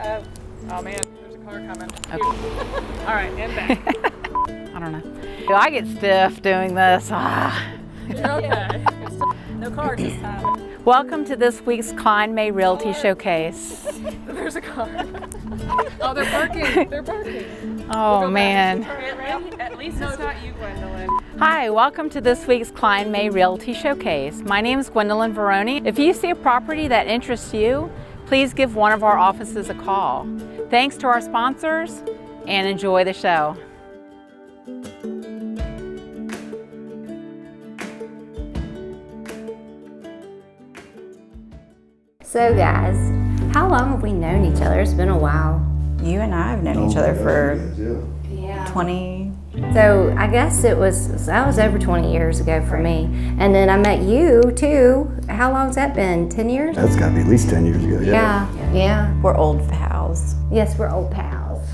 Oh man, there's a car coming. Okay. All right, and back. I don't know. I get stiff doing this. You're okay. No cars this time. Welcome to this week's Klein May Realty Showcase. There's a car. Oh, they're parking. They're parking. Oh man. At least it's not you, Gwendolyn. Hi, welcome to this week's Klein May Realty Showcase. My name is Gwendolyn Veroni. If you see a property that interests you, please give one of our offices a call. Thanks to our sponsors and enjoy the show. So guys, how long have we known each other? It's been a while. You and I have known each other for Yeah. 20. So I guess that was over 20 years ago for me. And then I met you too. How long's that been? 10 years? That's got to be at least 10 years ago, Yeah. We're old pals. Yes, we're old pals.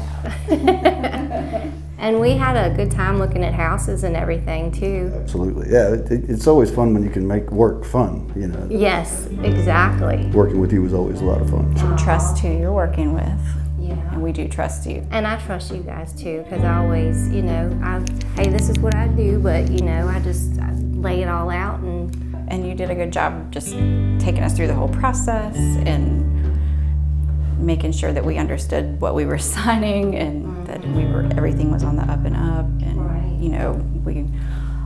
And we had a good time looking at houses and everything too. Absolutely. Yeah, it's always fun when you can make work fun, you know. Yes, exactly. Working with you was always a lot of fun. Trust who you're working with. Yeah. And we do trust you. And I trust you guys too, because I always, hey, this is what I do, but I just lay it all out And you did a good job just taking us through the whole process and making sure that we understood what we were signing and that everything was on the up and up. And we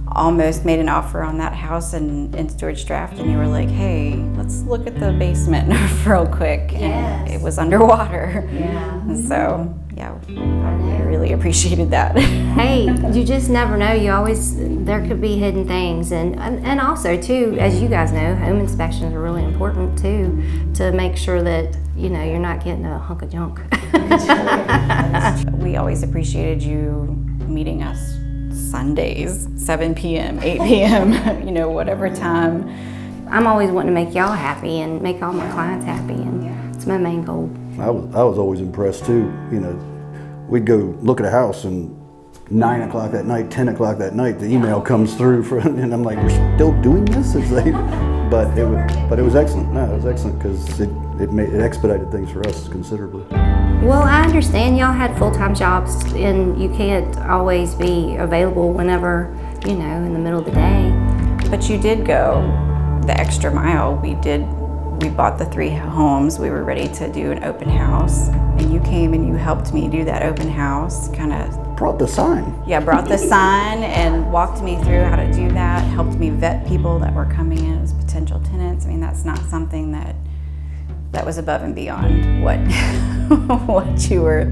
almost made an offer on that house in Storage Draft, and you were like, hey, let's look at the basement real quick. And it was underwater. Yeah. So I really appreciated that. Hey, you just never know. There could be hidden things. And also too, as you guys know, home inspections are really important too, to make sure that, you're not getting a hunk of junk. We always appreciated you meeting us Sundays, 7 p.m., 8 p.m., whatever time. I'm always wanting to make y'all happy and make all my clients happy, and it's my main goal. I was always impressed too. We'd go look at a house and 9 o'clock that night, 10 o'clock that night, the email comes through and I'm like, you're still doing this? But it was excellent. No, it was excellent because it expedited things for us considerably. Well, I understand y'all had full-time jobs and you can't always be available whenever, in the middle of the day. But you did go the extra mile. We bought the 3 homes. We were ready to do an open house. And you came and you helped me do that open house, kind of Brought the sign. Yeah, brought the sign and walked me through how to do that, helped me vet people that were coming in as potential tenants. I mean, that's not something that was above and beyond what what you were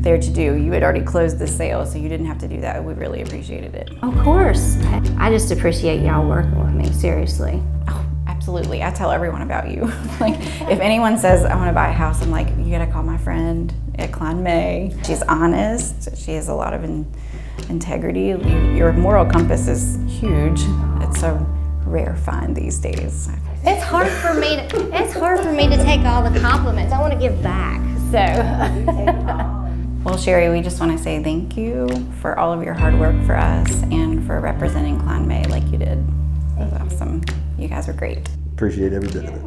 there to do. You had already closed the sale, so you didn't have to do that. We really appreciated it. Of course. I just appreciate y'all working with me, seriously. Oh, absolutely. I tell everyone about you. Like, if anyone says, I want to buy a house, I'm like, you gotta call my friend at Klein May. She's honest. She has a lot of integrity. Your moral compass is huge. It's a rare find these days. It's hard for me to take all the compliments. I want to give back. So. Well, Sherry, we just want to say thank you for all of your hard work for us and for representing Klein May like you did. It was awesome. You guys were great. Appreciate every bit of it.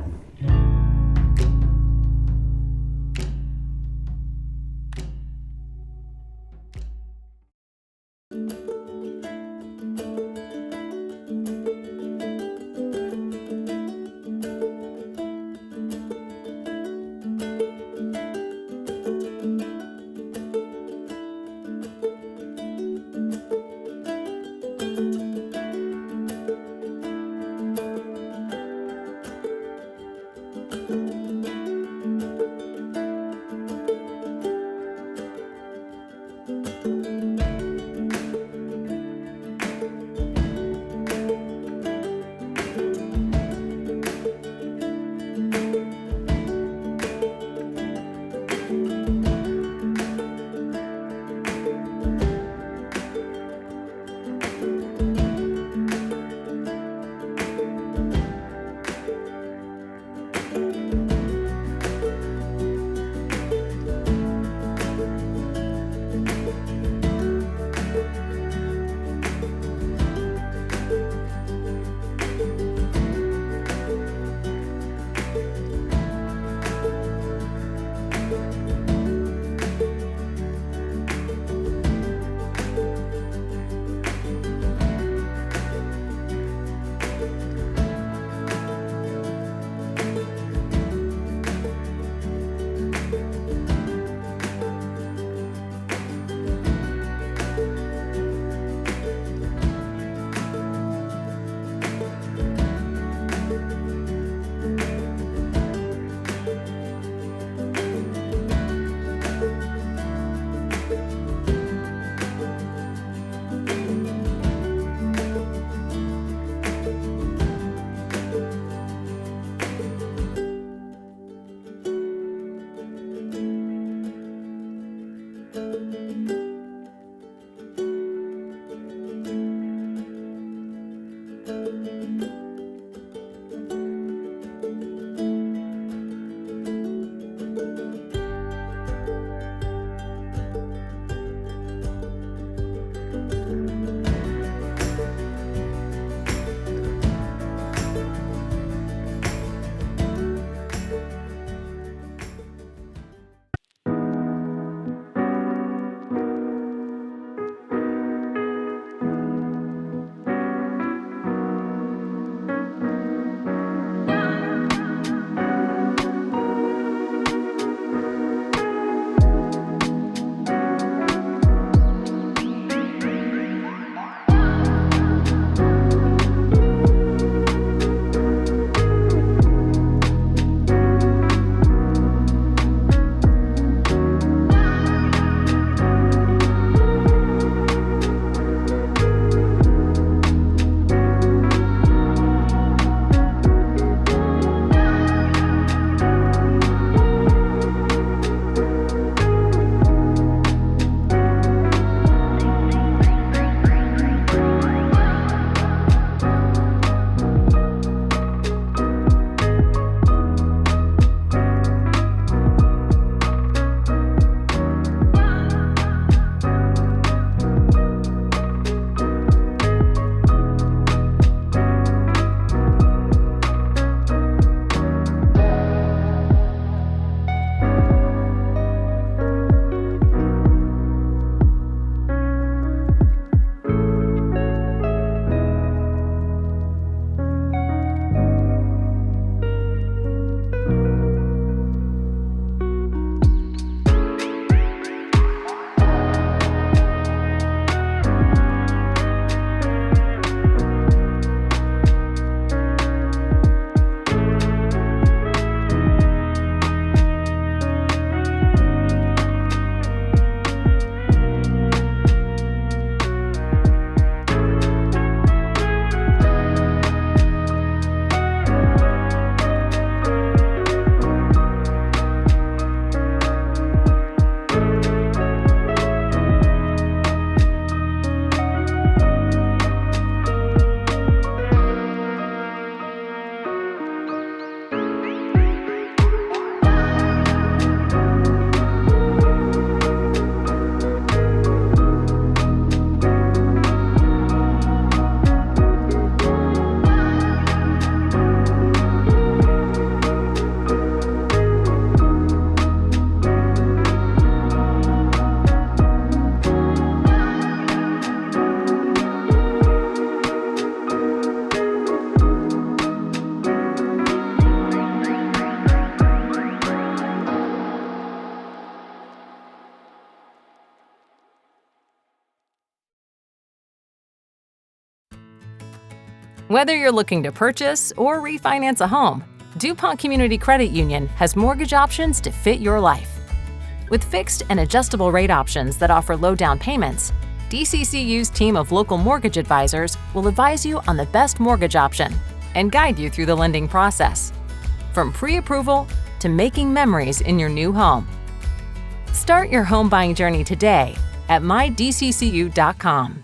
Whether you're looking to purchase or refinance a home, DuPont Community Credit Union has mortgage options to fit your life. With fixed and adjustable rate options that offer low down payments, DCCU's team of local mortgage advisors will advise you on the best mortgage option and guide you through the lending process, from pre-approval to making memories in your new home. Start your home buying journey today at mydccu.com.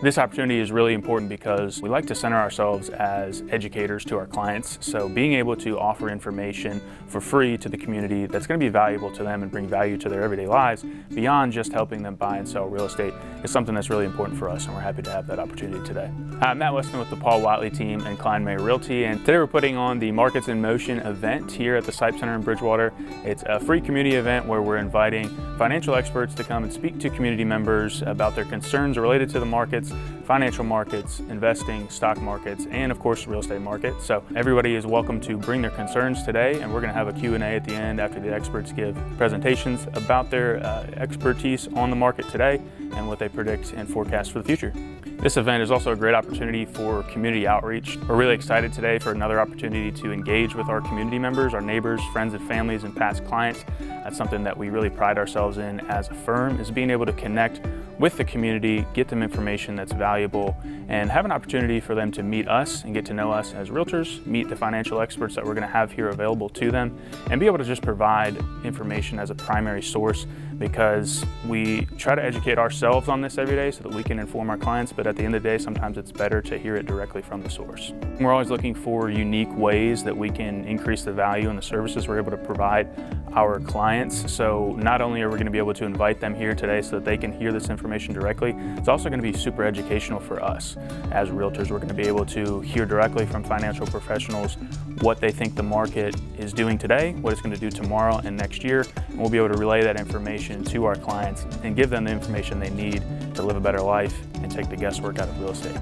This opportunity is really important because we like to center ourselves as educators to our clients. So being able to offer information for free to the community that's going to be valuable to them and bring value to their everyday lives beyond just helping them buy and sell real estate is something that's really important for us, and we're happy to have that opportunity today. I'm Matt Weston with the Paul Watley team and Klein May Realty, and today we're putting on the Markets in Motion event here at the Sipe Center in Bridgewater. It's a free community event where we're inviting financial experts to come and speak to community members about their concerns related to the markets, financial markets, investing, stock markets, and of course the real estate market. So everybody is welcome to bring their concerns today, and we're going to have a Q&A at the end after the experts give presentations about their expertise on the market today and what they predict and forecast for the future. This event is also a great opportunity for community outreach. We're really excited today for another opportunity to engage with our community members, our neighbors, friends and families, and past clients. That's something that we really pride ourselves in as a firm, is being able to connect with the community, get them information that's valuable, and have an opportunity for them to meet us and get to know us as realtors, meet the financial experts that we're going to have here available to them, and be able to just provide information as a primary source, because we try to educate ourselves on this every day so that we can inform our clients, but at the end of the day, sometimes it's better to hear it directly from the source. We're always looking for unique ways that we can increase the value and the services we're able to provide our clients. So not only are we going to be able to invite them here today so that they can hear this information directly, it's also going to be super educational for us as realtors. We're going to be able to hear directly from financial professionals what they think the market is doing today, what it's going to do tomorrow and next year, and we'll be able to relay that information to our clients and give them the information they need to live a better life and take the guesswork out of real estate.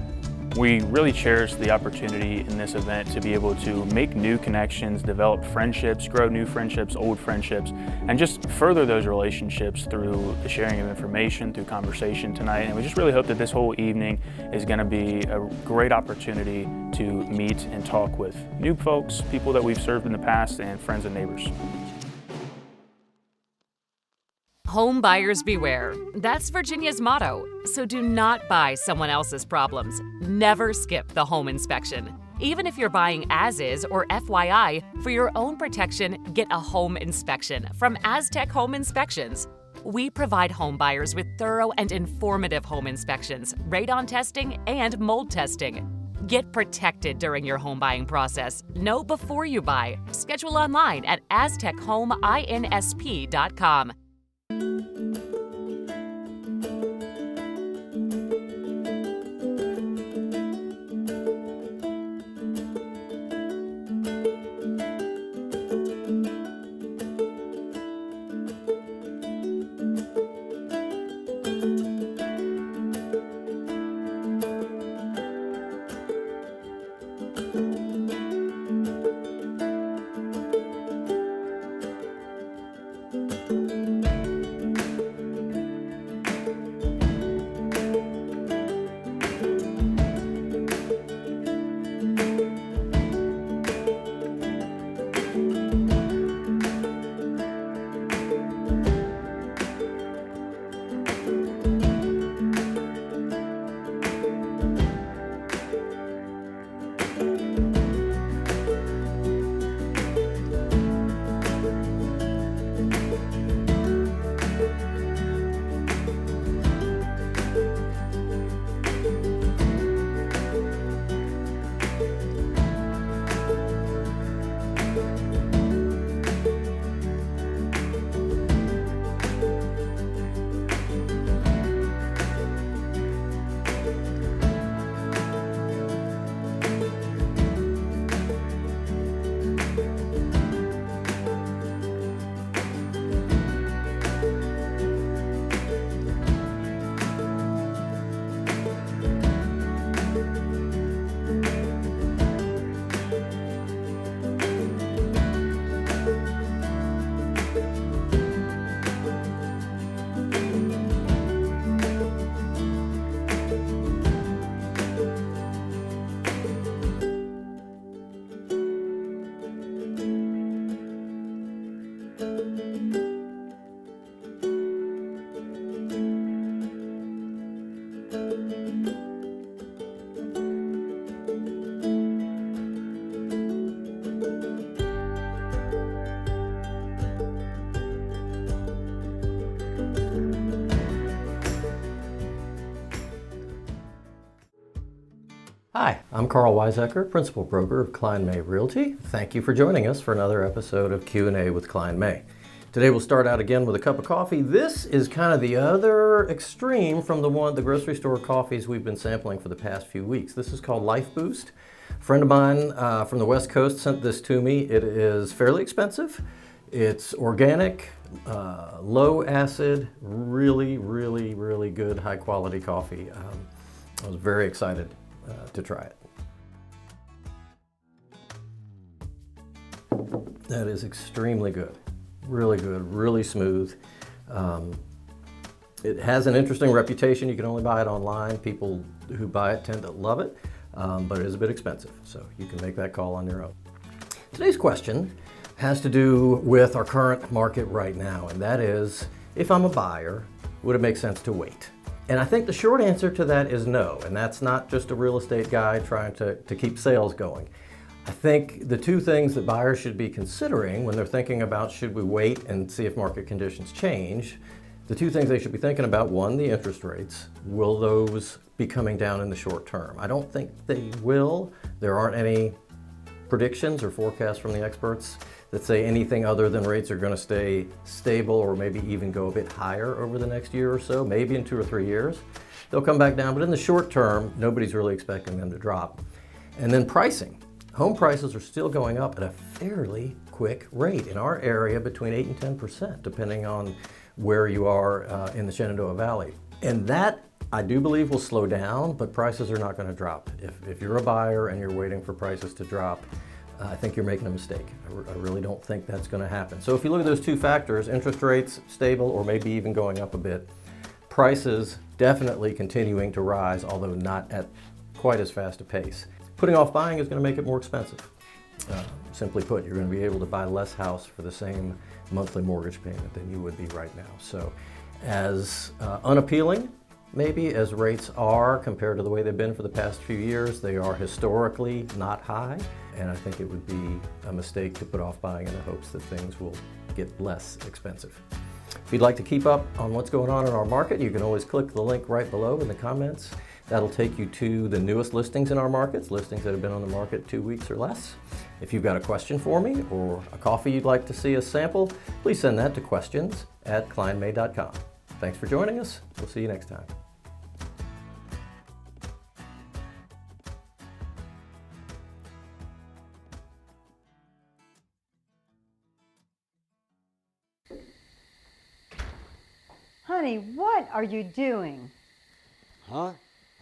We really cherish the opportunity in this event to be able to make new connections, develop friendships, grow new friendships, old friendships, and just further those relationships through the sharing of information, through conversation tonight. And we just really hope that this whole evening is going to be a great opportunity to meet and talk with new folks, people that we've served in the past, and friends and neighbors. Home buyers beware. That's Virginia's motto. So do not buy someone else's problems. Never skip the home inspection. Even if you're buying as is or FYI, for your own protection, get a home inspection from Aztec Home Inspections. We provide home buyers with thorough and informative home inspections, radon testing, and mold testing. Get protected during your home buying process. Know before you buy. Schedule online at aztechomeInsp.com. Hi, I'm Carl Weisecker, Principal Broker of Klein May Realty. Thank you for joining us for another episode of Q&A with Klein May. Today we'll start out again with a cup of coffee. This is kind of the other extreme from the grocery store coffees we've been sampling for the past few weeks. This is called Life Boost. A friend of mine from the West Coast sent this to me. It is fairly expensive. It's organic, low acid, really good high quality coffee. I was very excited to try it. That is extremely good, really smooth. It has an interesting reputation. You can only buy it online. People who buy it tend to love it, but it is a bit expensive, so you can make that call on your own. Today's question has to do with our current market right now, and that is, if I'm a buyer, would it make sense to wait? And I think the short answer to that is no, and that's not just a real estate guy trying to keep sales going. I think the two things that buyers should be considering when they're thinking about should we wait and see if market conditions change, the two things they should be thinking about, one, the interest rates. Will those be coming down in the short term? I don't think they will. There aren't any predictions or forecasts from the experts that say anything other than rates are going to stay stable or maybe even go a bit higher over the next year or so, maybe in 2 or 3 years. They'll come back down, but in the short term, nobody's really expecting them to drop. And then pricing. Home prices are still going up at a fairly quick rate. In our area, between 8 and 10%, depending on where you are in the Shenandoah Valley. And that I do believe will slow down, but prices are not going to drop. If you're a buyer and you're waiting for prices to drop, I think you're making a mistake. I really don't think that's going to happen. So if you look at those two factors, interest rates stable or maybe even going up a bit, prices definitely continuing to rise, although not at quite as fast a pace. Putting off buying is going to make it more expensive. Simply put, you're going to be able to buy less house for the same monthly mortgage payment than you would be right now. So as unappealing maybe as rates are compared to the way they've been for the past few years, they are historically not high, and I think it would be a mistake to put off buying in the hopes that things will get less expensive. If you'd like to keep up on what's going on in our market, you can always click the link right below in the comments. That'll take you to the newest listings in our markets, listings that have been on the market 2 weeks or less. If you've got a question for me or a coffee you'd like to see us sample, please send that to questions@kleinmay.com. Thanks for joining us. We'll see you next time. Honey, what are you doing? Huh?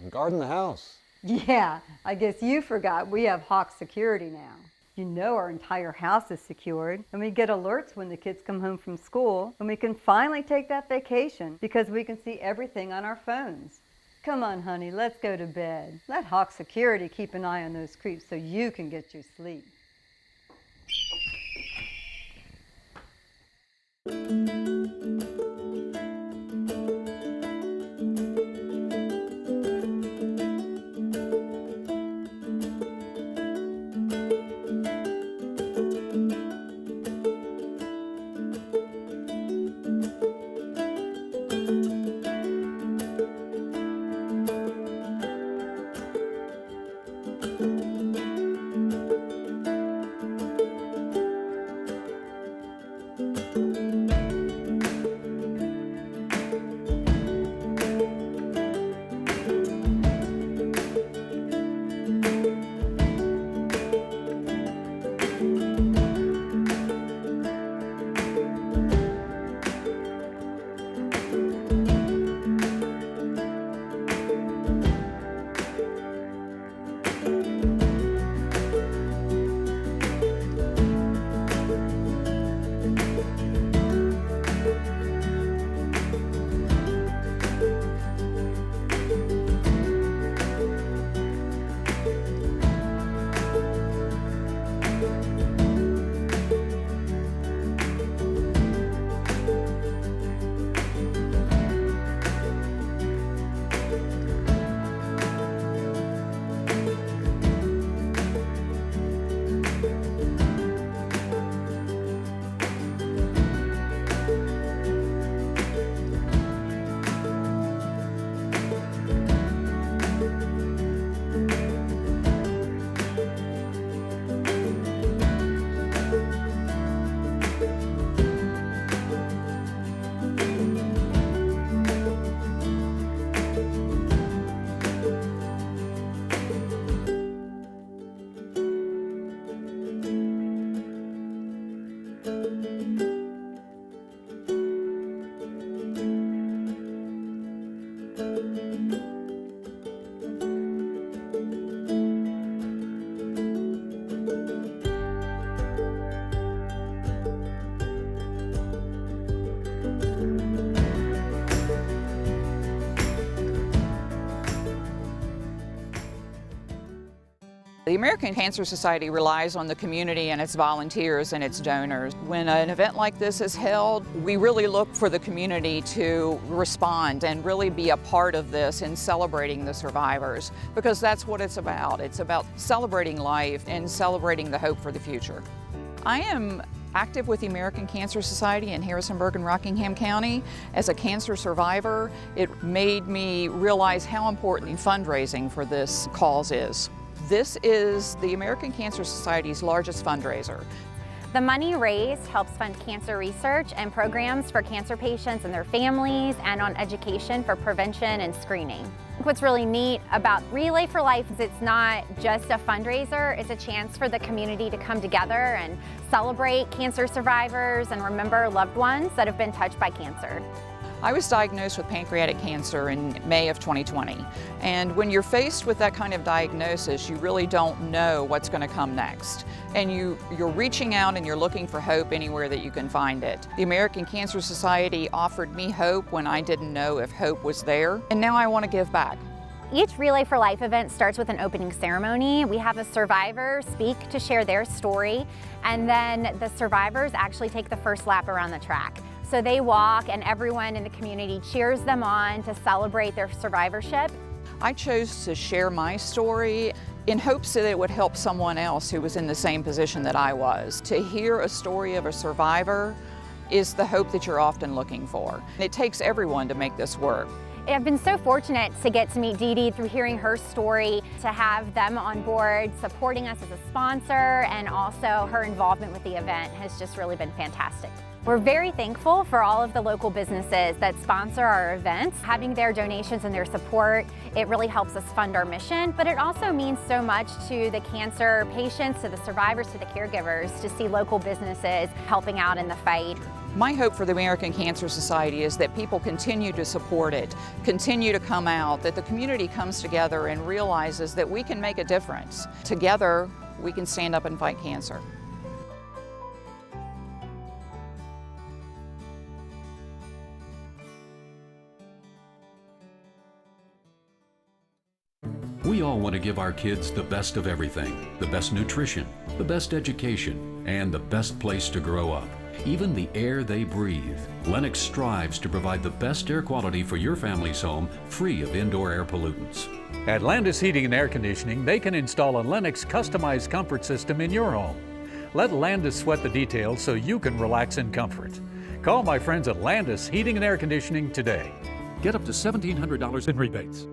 I'm guarding the house. Yeah, I guess you forgot we have Hawk security now. You know our entire house is secured, and we get alerts when the kids come home from school, and we can finally take that vacation because we can see everything on our phones. Come on, honey, let's go to bed. Let Hawk security keep an eye on those creeps so you can get your sleep. The American Cancer Society relies on the community and its volunteers and its donors. When an event like this is held, we really look for the community to respond and really be a part of this in celebrating the survivors, because that's what it's about. It's about celebrating life and celebrating the hope for the future. I am active with the American Cancer Society in Harrisonburg and Rockingham County. As a cancer survivor, it made me realize how important fundraising for this cause is. This is the American Cancer Society's largest fundraiser. The money raised helps fund cancer research and programs for cancer patients and their families, and on education for prevention and screening. What's really neat about Relay for Life is it's not just a fundraiser, it's a chance for the community to come together and celebrate cancer survivors and remember loved ones that have been touched by cancer. I was diagnosed with pancreatic cancer in May of 2020. And when you're faced with that kind of diagnosis, you really don't know what's going to come next. And you're reaching out and you're looking for hope anywhere that you can find it. The American Cancer Society offered me hope when I didn't know if hope was there. And now I want to give back. Each Relay for Life event starts with an opening ceremony. We have a survivor speak to share their story, and then the survivors actually take the first lap around the track. So they walk and everyone in the community cheers them on to celebrate their survivorship. I chose to share my story in hopes that it would help someone else who was in the same position that I was. To hear a story of a survivor is the hope that you're often looking for. It takes everyone to make this work. I've been so fortunate to get to meet Dee Dee through hearing her story, to have them on board supporting us as a sponsor, and also her involvement with the event has just really been fantastic. We're very thankful for all of the local businesses that sponsor our events. Having their donations and their support, it really helps us fund our mission, but it also means so much to the cancer patients, to the survivors, to the caregivers, to see local businesses helping out in the fight. My hope for the American Cancer Society is that people continue to support it, continue to come out, that the community comes together and realizes that we can make a difference. Together, we can stand up and fight cancer. We all want to give our kids the best of everything, the best nutrition, the best education, and the best place to grow up. Even the air they breathe. Lennox strives to provide the best air quality for your family's home, free of indoor air pollutants. At Landis Heating and Air Conditioning, they can install a Lennox customized comfort system in your home. Let Landis sweat the details so you can relax in comfort. Call my friends at Landis Heating and Air Conditioning today. Get up to $1,700 in rebates.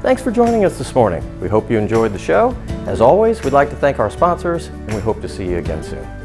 Thanks for joining us this morning. We hope you enjoyed the show. As always, we'd like to thank our sponsors, and we hope to see you again soon.